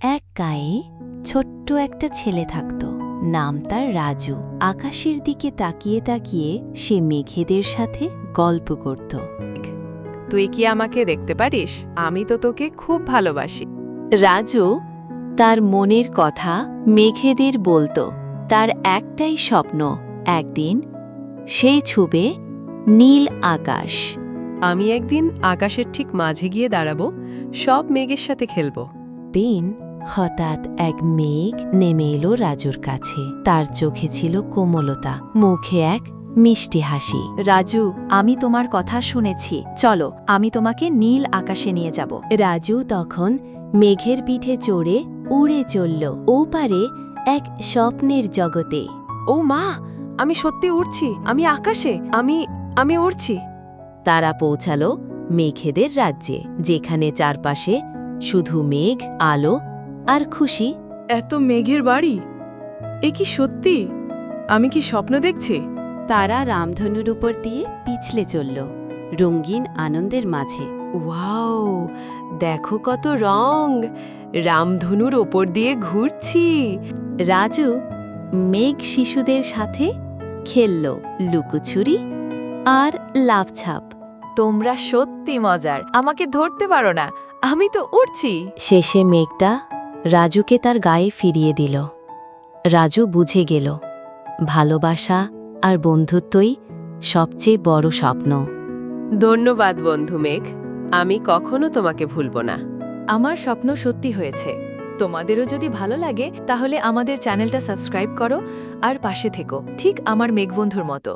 এক গাঁয়ে ছোট্ট একটা ছেলে থাকত। নাম তার রাজু। আকাশের দিকে তাকিয়ে তাকিয়ে সে মেঘেদের সাথে গল্প করত। তুই কি আমাকে দেখতে পারিস? আমি তো তোকে খুব ভালোবাসি। রাজু তার মনের কথা মেঘেদের বলতো। তার একটাই স্বপ্ন, একদিন সেই ছুবে নীল আকাশ। আমি একদিন আকাশের ঠিক মাঝে গিয়ে দাঁড়াবো, সব মেঘের সাথে খেলবো। দিন হঠাৎ এক মেঘ নেমে এলো রাজুর কাছে। তার চোখে ছিল কোমলতা, মুখে এক মিষ্টি হাসি। রাজু, আমি তোমার কথা শুনেছি, চলো আমি তোমাকে নীল আকাশে নিয়ে যাব। রাজু তখন মেঘের পিঠে চড়ে উড়ে চলল ওপারে এক স্বপ্নের জগতে। ও মা, আমি সত্যি উড়ছি, আমি আকাশে, আমি উড়ছি। তারা পৌঁছালো মেঘেদের রাজ্যে, যেখানে চারপাশে শুধু মেঘ, আলো আর খুশি। এত মেঘের বাড়ি, এ কি সত্যি? আমি কি স্বপ্ন দেখছি? তারা রামধনুর উপর দিয়ে পিছলে চলল রঙিন আনন্দের মাঝে। ওয়াও, দেখো কত রং! রামধনুর ওপর দিয়ে ঘুরছি। রাজু মেঘ শিশুদের সাথে খেলল লুকোচুরি আর লাফঝাপ। তোমরা সত্যি মজার, আমাকে ধরতে পারো না, আমি তো উড়ছি। শেষে মেঘটা রাজুকে তার গায়ে ফিরিয়ে দিল। রাজু বুঝে গেল, ভালোবাসা আর বন্ধুত্বই সবচেয়ে বড় স্বপ্ন। ধন্যবাদ বন্ধু মেঘ, আমি কখনো তোমাকে ভুলব না। আমার স্বপ্ন সত্যি হয়েছে। তোমাদেরও যদি ভালো লাগে তাহলে আমাদের চ্যানেলটা সাবস্ক্রাইব করো আর পাশে থেকো, ঠিক আমার মেঘবন্ধুর মতো।